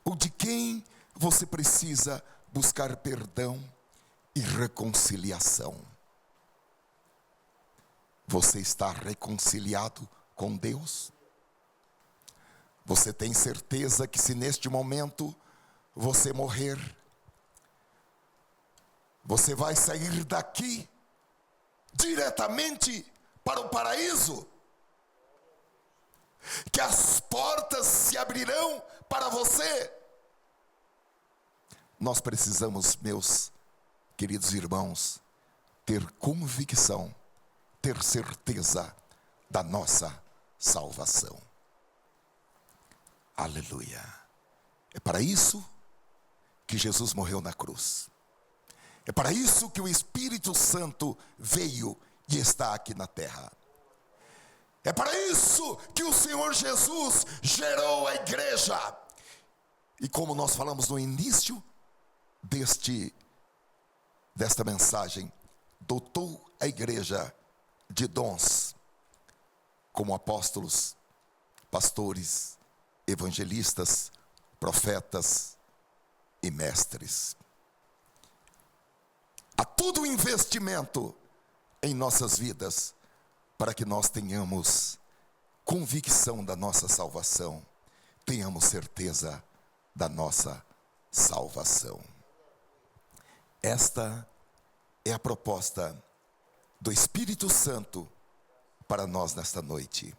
Ou de quem você precisa buscar perdão e reconciliação? Você está reconciliado com Deus? Você tem certeza que se neste momento você morrer, você vai sair daqui diretamente para o paraíso? Que as portas se abrirão para você? Nós precisamos, meus queridos irmãos, ter convicção, ter certeza da nossa salvação. Aleluia! É para isso que Jesus morreu na cruz. É para isso que o Espírito Santo veio e está aqui na terra. É para isso que o Senhor Jesus gerou a igreja. E como nós falamos no início desta mensagem, dotou a igreja de dons, como apóstolos, pastores, evangelistas, profetas e mestres. Há todo um investimento em nossas vidas para que nós tenhamos convicção da nossa salvação, tenhamos certeza da nossa salvação. Esta é a proposta do Espírito Santo para nós nesta noite.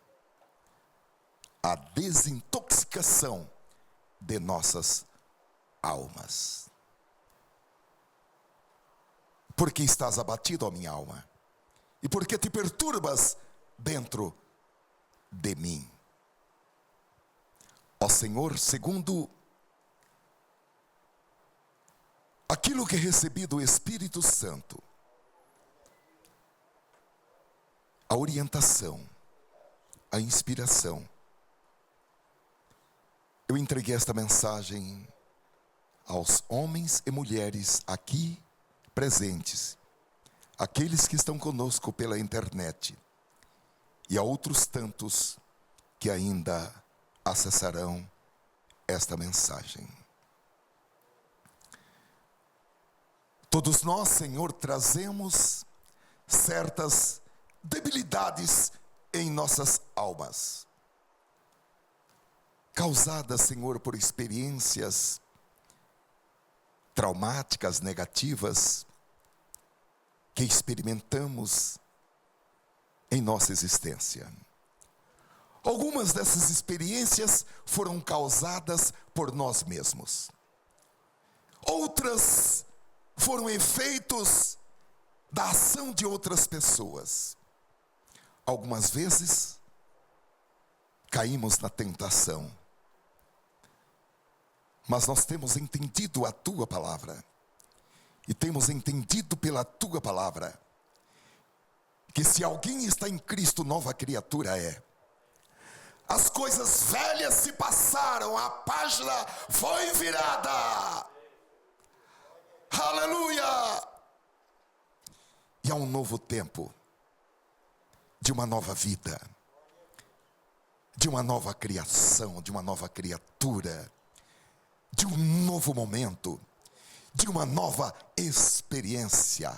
A desintoxicação de nossas almas. Por que estás abatido, ó minha alma? E por que te perturbas dentro de mim? Ó Senhor, segundo aquilo que recebi do Espírito Santo, a orientação, a inspiração, eu entreguei esta mensagem aos homens e mulheres aqui presentes, aqueles que estão conosco pela internet e a outros tantos que ainda acessarão esta mensagem. Todos nós, Senhor, trazemos certas debilidades em nossas almas, causadas, Senhor, por experiências traumáticas, negativas, que experimentamos em nossa existência. Algumas dessas experiências foram causadas por nós mesmos. Outras foram efeitos da ação de outras pessoas. Algumas vezes caímos na tentação. Mas nós temos entendido a Tua palavra. E temos entendido pela Tua palavra que se alguém está em Cristo, nova criatura é. As coisas velhas se passaram, a página foi virada. Aleluia! E há um novo tempo, de uma nova vida, de uma nova criação, de uma nova criatura, de um novo momento, de uma nova experiência.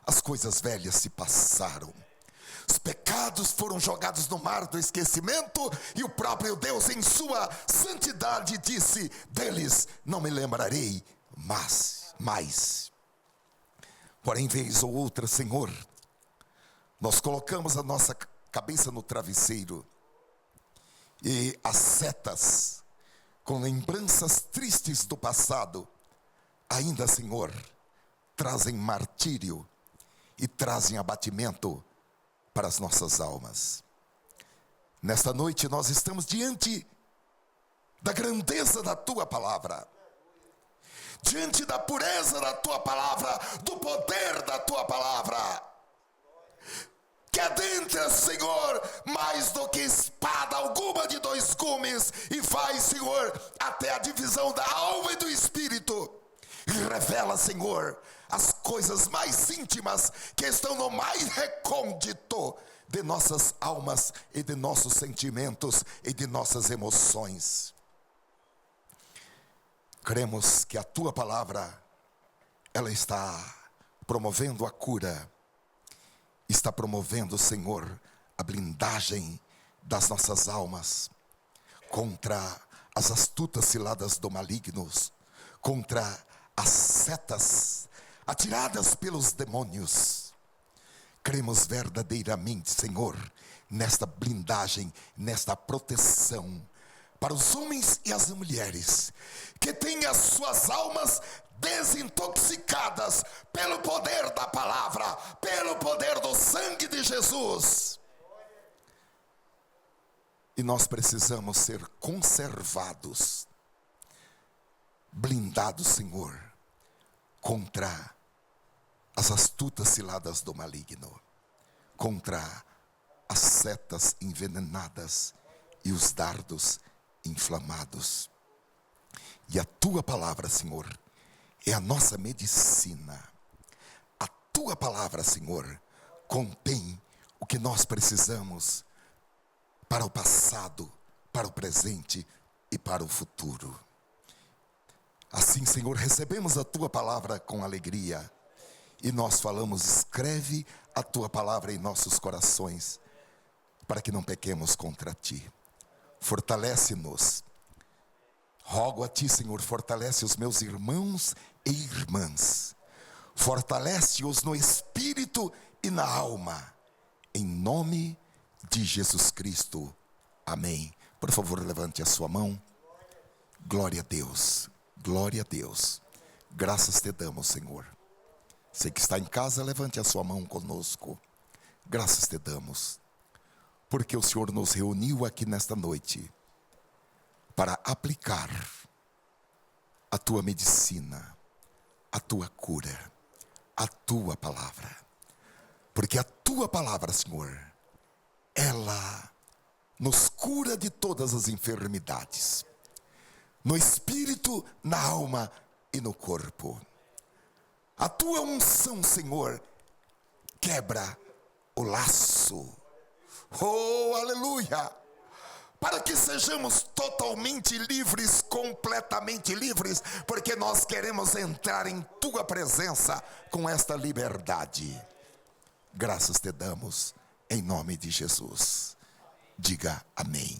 As coisas velhas se passaram, os pecados foram jogados no mar do esquecimento, e o próprio Deus em sua santidade disse: deles não me lembrarei mais. Porém, vez ou outra, Senhor, nós colocamos a nossa cabeça no travesseiro, e as setas, com lembranças tristes do passado, ainda, Senhor, trazem martírio e trazem abatimento para as nossas almas. Nesta noite nós estamos diante da grandeza da Tua palavra, diante da pureza da Tua palavra, do poder da Tua palavra, que adentra, Senhor, mais do que espada alguma de dois gumes, e faz, Senhor, até a divisão da alma e do espírito, e revela, Senhor, as coisas mais íntimas que estão no mais recôndito de nossas almas e de nossos sentimentos e de nossas emoções. Cremos que a Tua palavra, ela está promovendo a cura, está promovendo, Senhor, a blindagem das nossas almas contra as astutas ciladas do maligno, contra as setas atiradas pelos demônios. Cremos verdadeiramente, Senhor, nesta blindagem, nesta proteção para os homens e as mulheres que têm as suas almas desintoxicadas pelo poder da palavra, pelo poder do sangue de Jesus. E nós precisamos ser conservados, blindados, Senhor, contra as astutas ciladas do maligno, contra as setas envenenadas e os dardos inflamados. E a Tua palavra, Senhor, é a nossa medicina. A Tua palavra, Senhor, contém o que nós precisamos para o passado, para o presente e para o futuro. Assim, Senhor, recebemos a Tua palavra com alegria, e nós falamos: escreve a Tua palavra em nossos corações, para que não pequemos contra Ti. Fortalece-nos. Rogo a Ti, Senhor, fortalece os meus irmãos e irmãs. Fortalece-os no espírito e na alma. Em nome de Jesus Cristo. Amém. Por favor, levante a sua mão. Glória a Deus. Glória a Deus. Graças Te damos, Senhor. Você que está em casa, levante a sua mão conosco. Graças Te damos, porque o Senhor nos reuniu aqui nesta noite para aplicar a Tua medicina, a Tua cura, a Tua palavra. Porque a Tua palavra, Senhor, ela nos cura de todas as enfermidades, no espírito, na alma e no corpo. A Tua unção, Senhor, quebra o laço. Oh, aleluia! Para que sejamos totalmente livres, completamente livres, porque nós queremos entrar em Tua presença com esta liberdade. Graças Te damos, em nome de Jesus. Diga amém.